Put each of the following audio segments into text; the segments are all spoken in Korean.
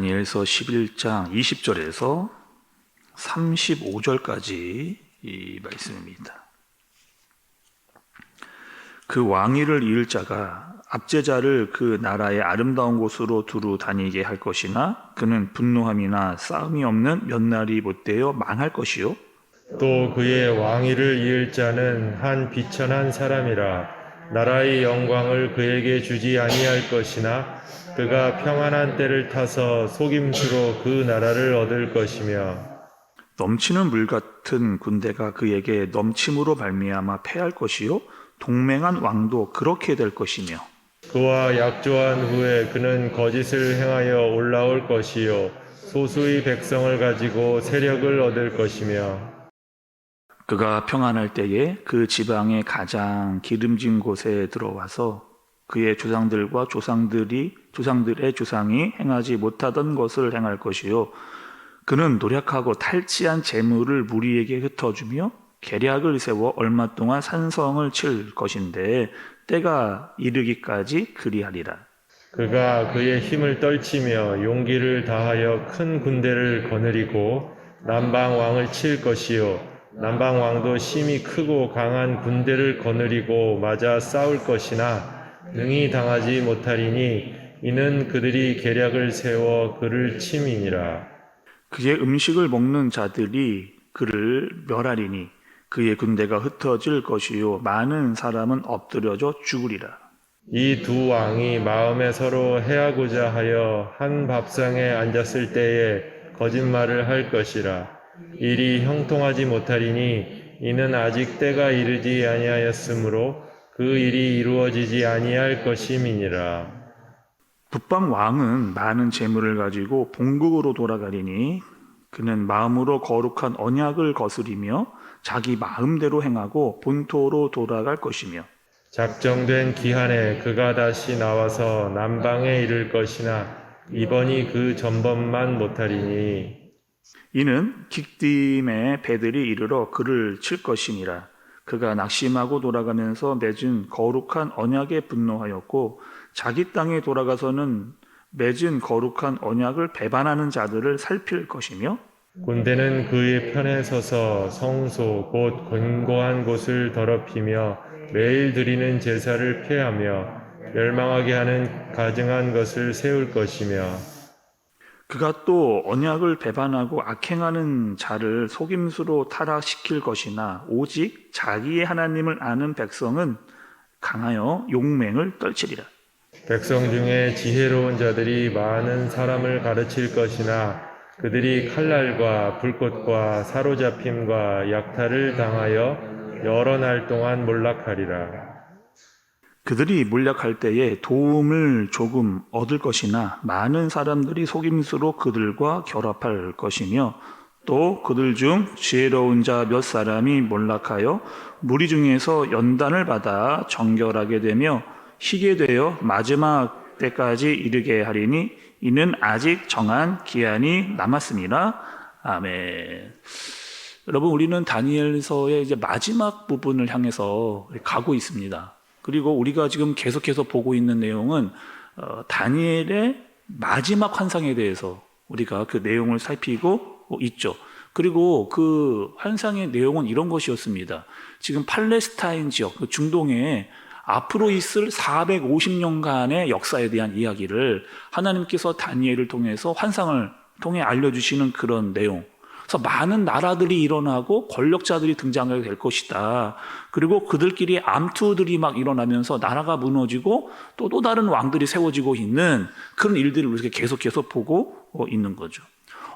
다니엘서 11장 20절에서 35절까지 이 말씀입니다. 그 왕위를 이을 자가 압제자를 그 나라의 아름다운 곳으로 두루 다니게 할 것이나 그는 분노함이나 싸움이 없는 몇 날이 못되어 망할 것이요. 또 그의 왕위를 이을 자는 한 비천한 사람이라 나라의 영광을 그에게 주지 아니할 것이나 그가 평안한 때를 타서 속임수로 그 나라를 얻을 것이며 넘치는 물 같은 군대가 그에게 넘침으로 말미암아 패할 것이요 동맹한 왕도 그렇게 될 것이며 그와 약조한 후에 그는 거짓을 행하여 올라올 것이요 소수의 백성을 가지고 세력을 얻을 것이며 그가 평안할 때에 그 지방의 가장 기름진 곳에 들어와서 그의 조상들과 조상들의 조상이 행하지 못하던 것을 행할 것이요 그는 노력하고 탈취한 재물을 무리에게 흩어주며 계략을 세워 얼마 동안 산성을 칠 것인데 때가 이르기까지 그리하리라. 그가 그의 힘을 떨치며 용기를 다하여 큰 군대를 거느리고 남방 왕을 칠 것이요 남방 왕도 심히 크고 강한 군대를 거느리고 맞아 싸울 것이나 능히 당하지 못하리니 이는 그들이 계략을 세워 그를 침이니라. 그의 음식을 먹는 자들이 그를 멸하리니 그의 군대가 흩어질 것이요 많은 사람은 엎드려져 죽으리라. 이 두 왕이 마음에 서로 해하고자 하여 한 밥상에 앉았을 때에 거짓말을 할 것이라. 일이 형통하지 못하리니 이는 아직 때가 이르지 아니하였으므로 그 일이 이루어지지 아니할 것임이니라. 북방 왕은 많은 재물을 가지고 본국으로 돌아가리니 그는 마음으로 거룩한 언약을 거스리며 자기 마음대로 행하고 본토로 돌아갈 것이며 작정된 기한에 그가 다시 나와서 남방에 이를 것이나 이번이 그 전번만 못하리니 이는 깃딤의 배들이 이르러 그를 칠 것이니라. 그가 낙심하고 돌아가면서 맺은 거룩한 언약에 분노하였고 자기 땅에 돌아가서는 맺은 거룩한 언약을 배반하는 자들을 살필 것이며 군대는 그의 편에 서서 성소 곧 견고한 곳을 더럽히며 매일 드리는 제사를 폐하며 멸망하게 하는 가증한 것을 세울 것이며 그가 또 언약을 배반하고 악행하는 자를 속임수로 타락시킬 것이나 오직 자기의 하나님을 아는 백성은 강하여 용맹을 떨치리라. 백성 중에 지혜로운 자들이 많은 사람을 가르칠 것이나 그들이 칼날과 불꽃과 사로잡힘과 약탈을 당하여 여러 날 동안 몰락하리라. 그들이 몰락할 때에 도움을 조금 얻을 것이나 많은 사람들이 속임수로 그들과 결합할 것이며 또 그들 중 지혜로운 자 몇 사람이 몰락하여 무리 중에서 연단을 받아 정결하게 되며 희게 되어 마지막 때까지 이르게 하리니 이는 아직 정한 기한이 남았습니다. 아멘. 여러분, 우리는 다니엘서의 이제 마지막 부분을 향해서 가고 있습니다. 그리고 우리가 지금 계속해서 보고 있는 내용은 다니엘의 마지막 환상에 대해서 우리가 그 내용을 살피고 있죠. 그리고 그 환상의 내용은 이런 것이었습니다. 지금 팔레스타인 지역, 그 중동에 앞으로 있을 450년간의 역사에 대한 이야기를 하나님께서 다니엘을 통해서 환상을 통해 알려주시는 그런 내용. 그래서 많은 나라들이 일어나고 권력자들이 등장하게 될 것이다. 그리고 그들끼리 암투들이 막 일어나면서 나라가 무너지고 또 다른 왕들이 세워지고 있는 그런 일들을 우리가 계속해서 보고 있는 거죠.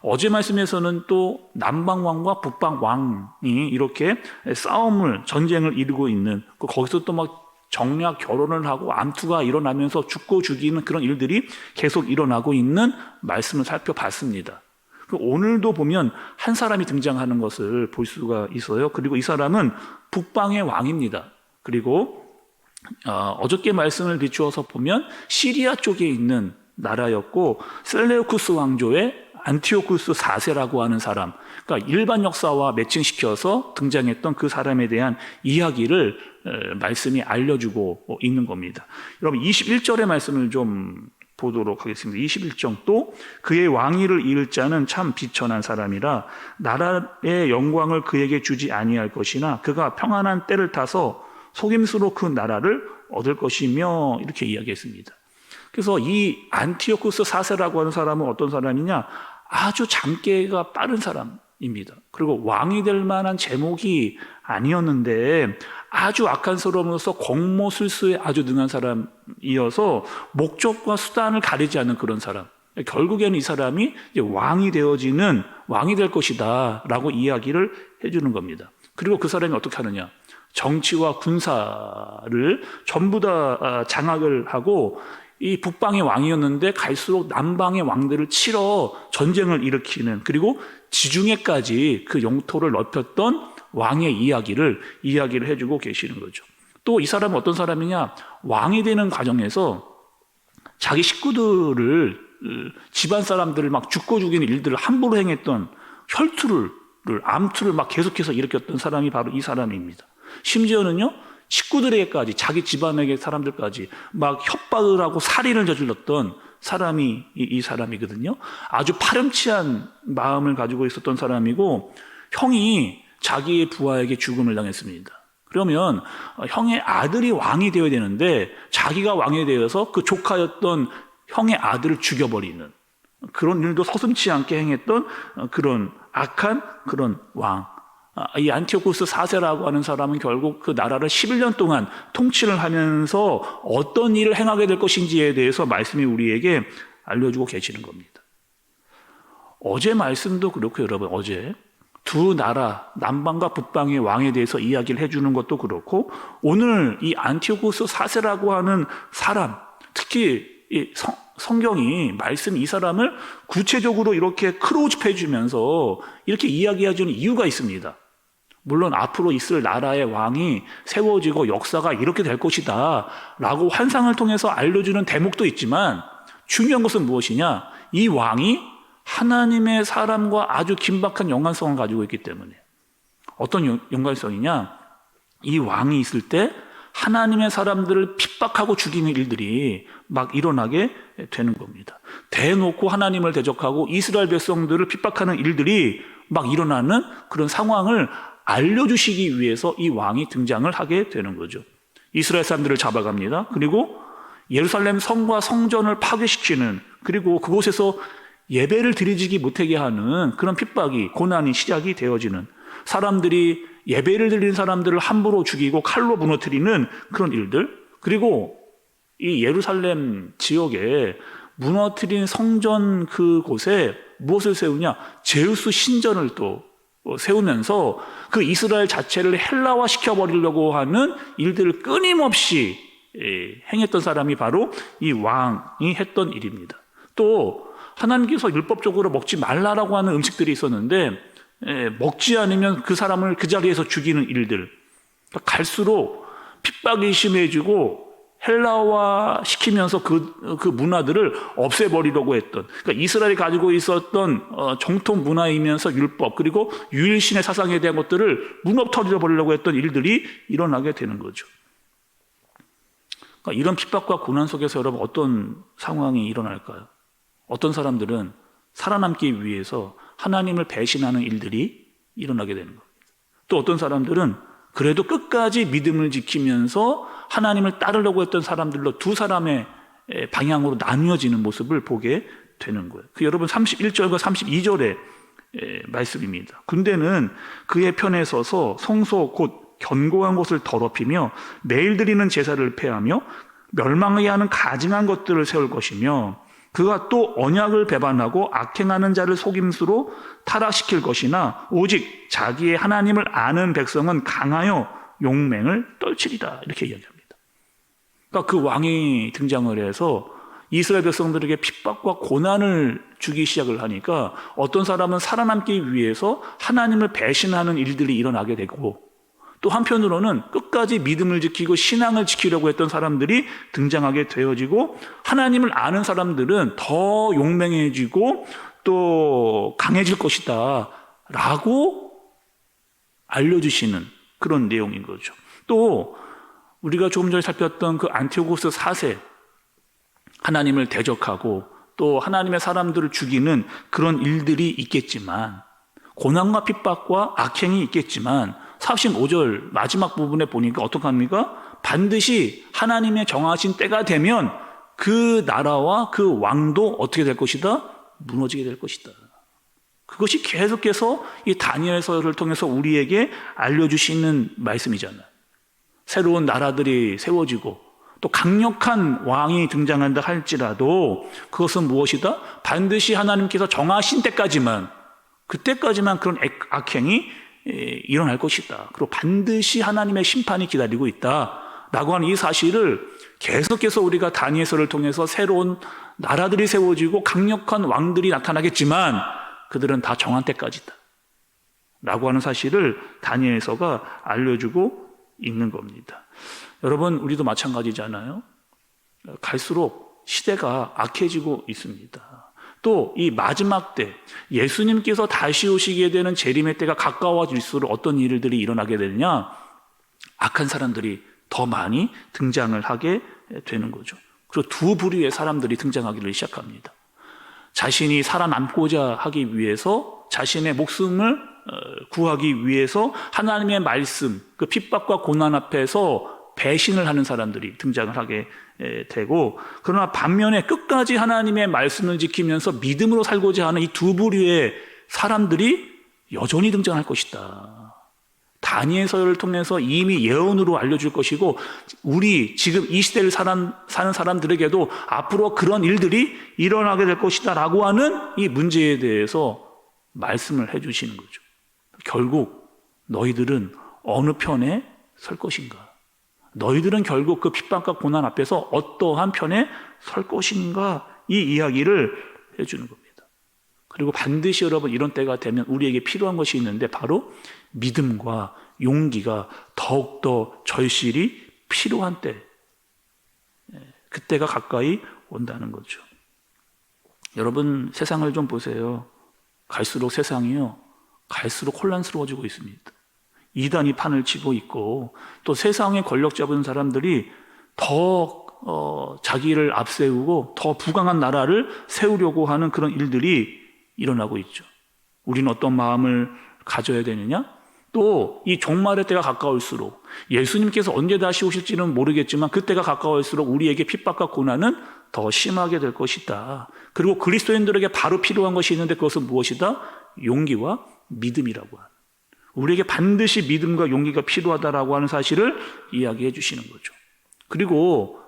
어제 말씀에서는 또 남방왕과 북방왕이 이렇게 전쟁을 이루고 있는, 거기서 또 막 정략 결혼을 하고 암투가 일어나면서 죽고 죽이는 그런 일들이 계속 일어나고 있는 말씀을 살펴봤습니다. 오늘도 보면 한 사람이 등장하는 것을 볼 수가 있어요. 그리고 이 사람은 북방의 왕입니다. 그리고 어저께 말씀을 비추어서 보면 시리아 쪽에 있는 나라였고 셀레우쿠스 왕조의 안티오쿠스 4세라고 하는 사람, 그러니까 일반 역사와 매칭시켜서 등장했던 그 사람에 대한 이야기를 말씀이 알려주고 있는 겁니다. 여러분 21절의 말씀을 좀 보도록 하겠습니다. 21장 또 그의 왕위를 이을 자는 참 비천한 사람이라 나라의 영광을 그에게 주지 아니할 것이나 그가 평안한 때를 타서 속임수로 그 나라를 얻을 것이며 이렇게 이야기했습니다. 그래서 이 안티오쿠스 4세라고 하는 사람은 어떤 사람이냐? 아주 잠깨가 빠른 사람입니다. 그리고 왕이 될 만한 제목이 아니었는데 아주 악한 사람으로서 공모술수에 아주 능한 사람이어서 목적과 수단을 가리지 않는 그런 사람. 결국에는 이 사람이 이제 왕이 될 것이다 라고 이야기를 해주는 겁니다. 그리고 그 사람이 어떻게 하느냐? 정치와 군사를 전부 다 장악을 하고 이 북방의 왕이었는데 갈수록 남방의 왕들을 치러 전쟁을 일으키는, 그리고 지중해까지 그 영토를 넓혔던 왕의 이야기를 해주고 계시는 거죠. 또 이 사람은 어떤 사람이냐? 왕이 되는 과정에서 자기 식구들을, 집안 사람들을 막 죽고 죽이는 일들을 함부로 행했던 암투를 막 계속해서 일으켰던 사람이 바로 이 사람입니다. 심지어는요, 식구들에게까지, 자기 집안에게 사람들까지 막 협박을 하고 살인을 저질렀던 사람이 이 사람이거든요. 아주 파렴치한 마음을 가지고 있었던 사람이고, 형이 자기의 부하에게 죽음을 당했습니다. 그러면 형의 아들이 왕이 되어야 되는데 자기가 왕이 되어서 그 조카였던 형의 아들을 죽여버리는 그런 일도 서슴지 않게 행했던 그런 악한 그런 왕. 이 안티오쿠스 4세라고 하는 사람은 결국 그 나라를 11년 동안 통치를 하면서 어떤 일을 행하게 될 것인지에 대해서 말씀이 우리에게 알려주고 계시는 겁니다. 어제 말씀도 그렇고 여러분, 어제 두 나라, 남방과 북방의 왕에 대해서 이야기를 해주는 것도 그렇고, 오늘 이 안티오쿠스 4세라고 하는 사람, 특히 이 성경이 이 사람을 구체적으로 이렇게 크로즈해 주면서 이렇게 이야기해주는 이유가 있습니다. 물론 앞으로 있을 나라의 왕이 세워지고 역사가 이렇게 될 것이다 라고 환상을 통해서 알려주는 대목도 있지만, 중요한 것은 무엇이냐? 이 왕이 하나님의 사람과 아주 긴박한 연관성을 가지고 있기 때문에. 어떤 연관성이냐? 이 왕이 있을 때 하나님의 사람들을 핍박하고 죽이는 일들이 막 일어나게 되는 겁니다. 대놓고 하나님을 대적하고 이스라엘 백성들을 핍박하는 일들이 막 일어나는 그런 상황을 알려주시기 위해서 이 왕이 등장을 하게 되는 거죠. 이스라엘 사람들을 잡아갑니다. 그리고 예루살렘 성과 성전을 파괴시키는, 그리고 그곳에서 예배를 드리지 못하게 하는 그런 핍박이, 고난이 시작이 되어지는, 사람들이 예배를 드리는 사람들을 함부로 죽이고 칼로 무너뜨리는 그런 일들, 그리고 이 예루살렘 지역에 무너뜨린 성전 그곳에 무엇을 세우냐? 제우스 신전을 또 세우면서 그 이스라엘 자체를 헬라화 시켜버리려고 하는 일들을 끊임없이 행했던 사람이 바로 이 왕이 했던 일입니다. 또 하나님께서 율법적으로 먹지 말라라고 하는 음식들이 있었는데 먹지 않으면 그 사람을 그 자리에서 죽이는 일들, 갈수록 핍박이 심해지고 헬라화 시키면서 그 문화들을 없애버리려고 했던, 그러니까 이스라엘이 가지고 있었던 정통 문화이면서 율법, 그리고 유일신의 사상에 대한 것들을 무너뜨려 버리려고 했던 일들이 일어나게 되는 거죠. 그러니까 이런 핍박과 고난 속에서 여러분 어떤 상황이 일어날까요? 어떤 사람들은 살아남기 위해서 하나님을 배신하는 일들이 일어나게 되는 겁니다. 또 어떤 사람들은 그래도 끝까지 믿음을 지키면서 하나님을 따르려고 했던 사람들로 두 사람의 방향으로 나뉘어지는 모습을 보게 되는 거예요. 그 여러분 31절과 32절의 말씀입니다. 군대는 그의 편에 서서 성소 곧 견고한 곳을 더럽히며 매일 드리는 제사를 폐하며 멸망하게 하는 가증한 것들을 세울 것이며, 그가 또 언약을 배반하고 악행하는 자를 속임수로 타락시킬 것이나 오직 자기의 하나님을 아는 백성은 강하여 용맹을 떨치리라, 이렇게 이야기합니다. 그러니까 그 왕이 등장을 해서 이스라엘 백성들에게 핍박과 고난을 주기 시작을 하니까 어떤 사람은 살아남기 위해서 하나님을 배신하는 일들이 일어나게 되고, 또 한편으로는 끝까지 믿음을 지키고 신앙을 지키려고 했던 사람들이 등장하게 되어지고, 하나님을 아는 사람들은 더 용맹해지고 또 강해질 것이다 라고 알려주시는 그런 내용인 거죠. 또 우리가 조금 전에 살폈던 그 안티오쿠스 4세, 하나님을 대적하고 또 하나님의 사람들을 죽이는 그런 일들이 있겠지만, 고난과 핍박과 악행이 있겠지만 45절 마지막 부분에 보니까 어떡합니까? 반드시 하나님의 정하신 때가 되면 그 나라와 그 왕도 어떻게 될 것이다? 무너지게 될 것이다. 그것이 계속해서 이 다니엘서를 통해서 우리에게 알려주시는 말씀이잖아요. 새로운 나라들이 세워지고 또 강력한 왕이 등장한다 할지라도 그것은 무엇이다? 반드시 하나님께서 정하신 때까지만, 그때까지만 그런 악행이 일어날 것이다. 그리고 반드시 하나님의 심판이 기다리고 있다라고 하는 이 사실을 계속해서 우리가 다니엘서를 통해서 새로운 나라들이 세워지고 강력한 왕들이 나타나겠지만 그들은 다 정한 때까지다 라고 하는 사실을 다니엘서가 알려주고 있는 겁니다. 여러분, 우리도 마찬가지잖아요. 갈수록 시대가 악해지고 있습니다. 또 이 마지막 때 예수님께서 다시 오시게 되는 재림의 때가 가까워질수록 어떤 일들이 일어나게 되느냐? 악한 사람들이 더 많이 등장을 하게 되는 거죠. 그리고 두 부류의 사람들이 등장하기를 시작합니다. 자신이 살아남고자 하기 위해서, 자신의 목숨을 구하기 위해서 하나님의 말씀, 그 핍박과 고난 앞에서 배신을 하는 사람들이 등장을 하게 되고, 그러나 반면에 끝까지 하나님의 말씀을 지키면서 믿음으로 살고자 하는 이 두 부류의 사람들이 여전히 등장할 것이다. 다니엘서를 통해서 이미 예언으로 알려줄 것이고, 우리 지금 이 시대를 사는 사람들에게도 앞으로 그런 일들이 일어나게 될 것이다 라고 하는 이 문제에 대해서 말씀을 해주시는 거죠. 결국 너희들은 어느 편에 설 것인가? 너희들은 결국 그 핍박과 고난 앞에서 어떠한 편에 설 것인가? 이 이야기를 해주는 겁니다. 그리고 반드시 여러분, 이런 때가 되면 우리에게 필요한 것이 있는데 바로 믿음과 용기가 더욱더 절실히 필요한 때, 그때가 가까이 온다는 거죠. 여러분, 세상을 좀 보세요. 갈수록 세상이요, 갈수록 혼란스러워지고 있습니다. 이단이 판을 치고 있고, 또 세상의 권력 잡은 사람들이 더 자기를 앞세우고 더 부강한 나라를 세우려고 하는 그런 일들이 일어나고 있죠. 우리는 어떤 마음을 가져야 되느냐? 또 이 종말의 때가 가까울수록, 예수님께서 언제 다시 오실지는 모르겠지만 그때가 가까울수록 우리에게 핍박과 고난은 더 심하게 될 것이다. 그리고 그리스도인들에게 바로 필요한 것이 있는데 그것은 무엇이다? 용기와 믿음이라고 하는, 우리에게 반드시 믿음과 용기가 필요하다라고 하는 사실을 이야기해 주시는 거죠. 그리고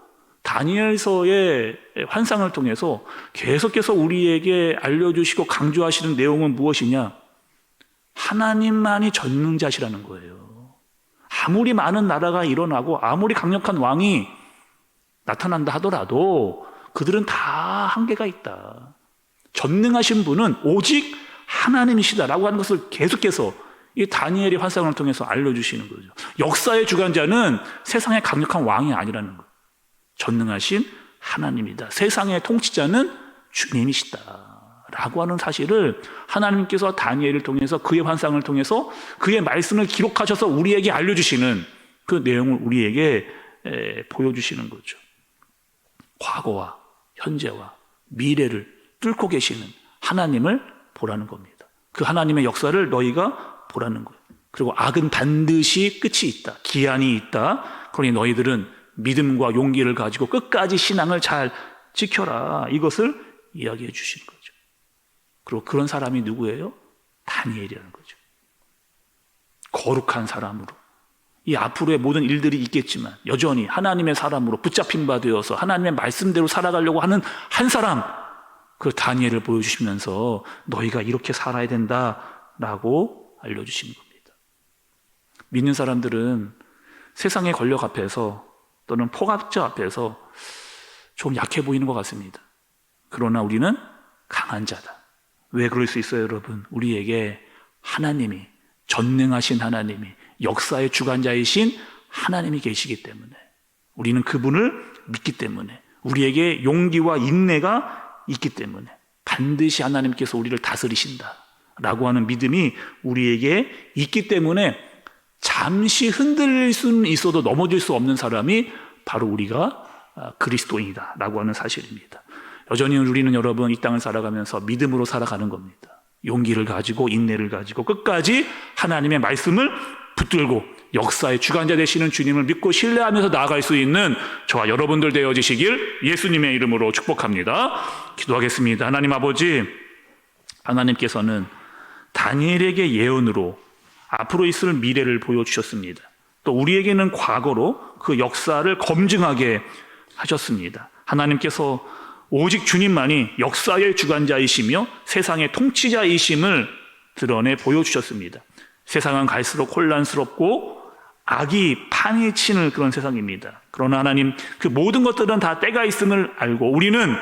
다니엘서의 환상을 통해서 계속해서 우리에게 알려주시고 강조하시는 내용은 무엇이냐? 하나님만이 전능자시라는 거예요. 아무리 많은 나라가 일어나고 아무리 강력한 왕이 나타난다 하더라도 그들은 다 한계가 있다. 전능하신 분은 오직 하나님이시다라고 하는 것을 계속해서 이 다니엘의 환상을 통해서 알려주시는 거죠. 역사의 주관자는 세상의 강력한 왕이 아니라는 거예요. 전능하신 하나님이다. 세상의 통치자는 주님이시다라고 하는 사실을 하나님께서 다니엘을 통해서, 그의 환상을 통해서 그의 말씀을 기록하셔서 우리에게 알려주시는 그 내용을 우리에게 보여주시는 거죠. 과거와 현재와 미래를 뚫고 계시는 하나님을 보라는 겁니다. 그 하나님의 역사를 너희가 보라는 거예요. 그리고 악은 반드시 끝이 있다. 기한이 있다. 그러니 너희들은 믿음과 용기를 가지고 끝까지 신앙을 잘 지켜라. 이것을 이야기해 주시는 거죠. 그리고 그런 사람이 누구예요? 다니엘이라는 거죠. 거룩한 사람으로, 이 앞으로의 모든 일들이 있겠지만 여전히 하나님의 사람으로 붙잡힌 바 되어서 하나님의 말씀대로 살아가려고 하는 한 사람, 그 다니엘을 보여주시면서 너희가 이렇게 살아야 된다라고 알려주시는 겁니다. 믿는 사람들은 세상의 권력 앞에서 또는 폭압자 앞에서 좀 약해 보이는 것 같습니다. 그러나 우리는 강한 자다. 왜 그럴 수 있어요, 여러분? 우리에게 하나님이, 전능하신 하나님이, 역사의 주관자이신 하나님이 계시기 때문에, 우리는 그분을 믿기 때문에, 우리에게 용기와 인내가 있기 때문에 반드시 하나님께서 우리를 다스리신다 라고 하는 믿음이 우리에게 있기 때문에 잠시 흔들릴 수는 있어도 넘어질 수 없는 사람이 바로 우리가 그리스도인이다라고 하는 사실입니다. 여전히 우리는 여러분 이 땅을 살아가면서 믿음으로 살아가는 겁니다. 용기를 가지고 인내를 가지고 끝까지 하나님의 말씀을 붙들고 역사의 주관자 되시는 주님을 믿고 신뢰하면서 나아갈 수 있는 저와 여러분들 되어지시길 예수님의 이름으로 축복합니다. 기도하겠습니다. 하나님 아버지, 하나님께서는 다니엘에게 예언으로 앞으로 있을 미래를 보여주셨습니다. 또 우리에게는 과거로 그 역사를 검증하게 하셨습니다. 하나님께서 오직 주님만이 역사의 주관자이시며 세상의 통치자이심을 드러내 보여주셨습니다. 세상은 갈수록 혼란스럽고 악이 판이 치는 그런 세상입니다. 그러나 하나님, 그 모든 것들은 다 때가 있음을 알고 우리는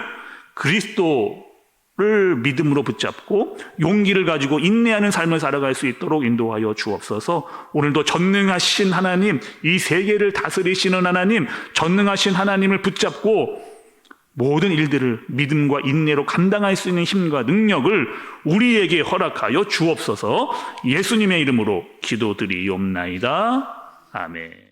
그리스도를 믿음으로 붙잡고 용기를 가지고 인내하는 삶을 살아갈 수 있도록 인도하여 주옵소서. 오늘도 전능하신 하나님, 이 세계를 다스리시는 하나님, 전능하신 하나님을 붙잡고 모든 일들을 믿음과 인내로 감당할 수 있는 힘과 능력을 우리에게 허락하여 주옵소서. 예수님의 이름으로 기도드리옵나이다. 아멘.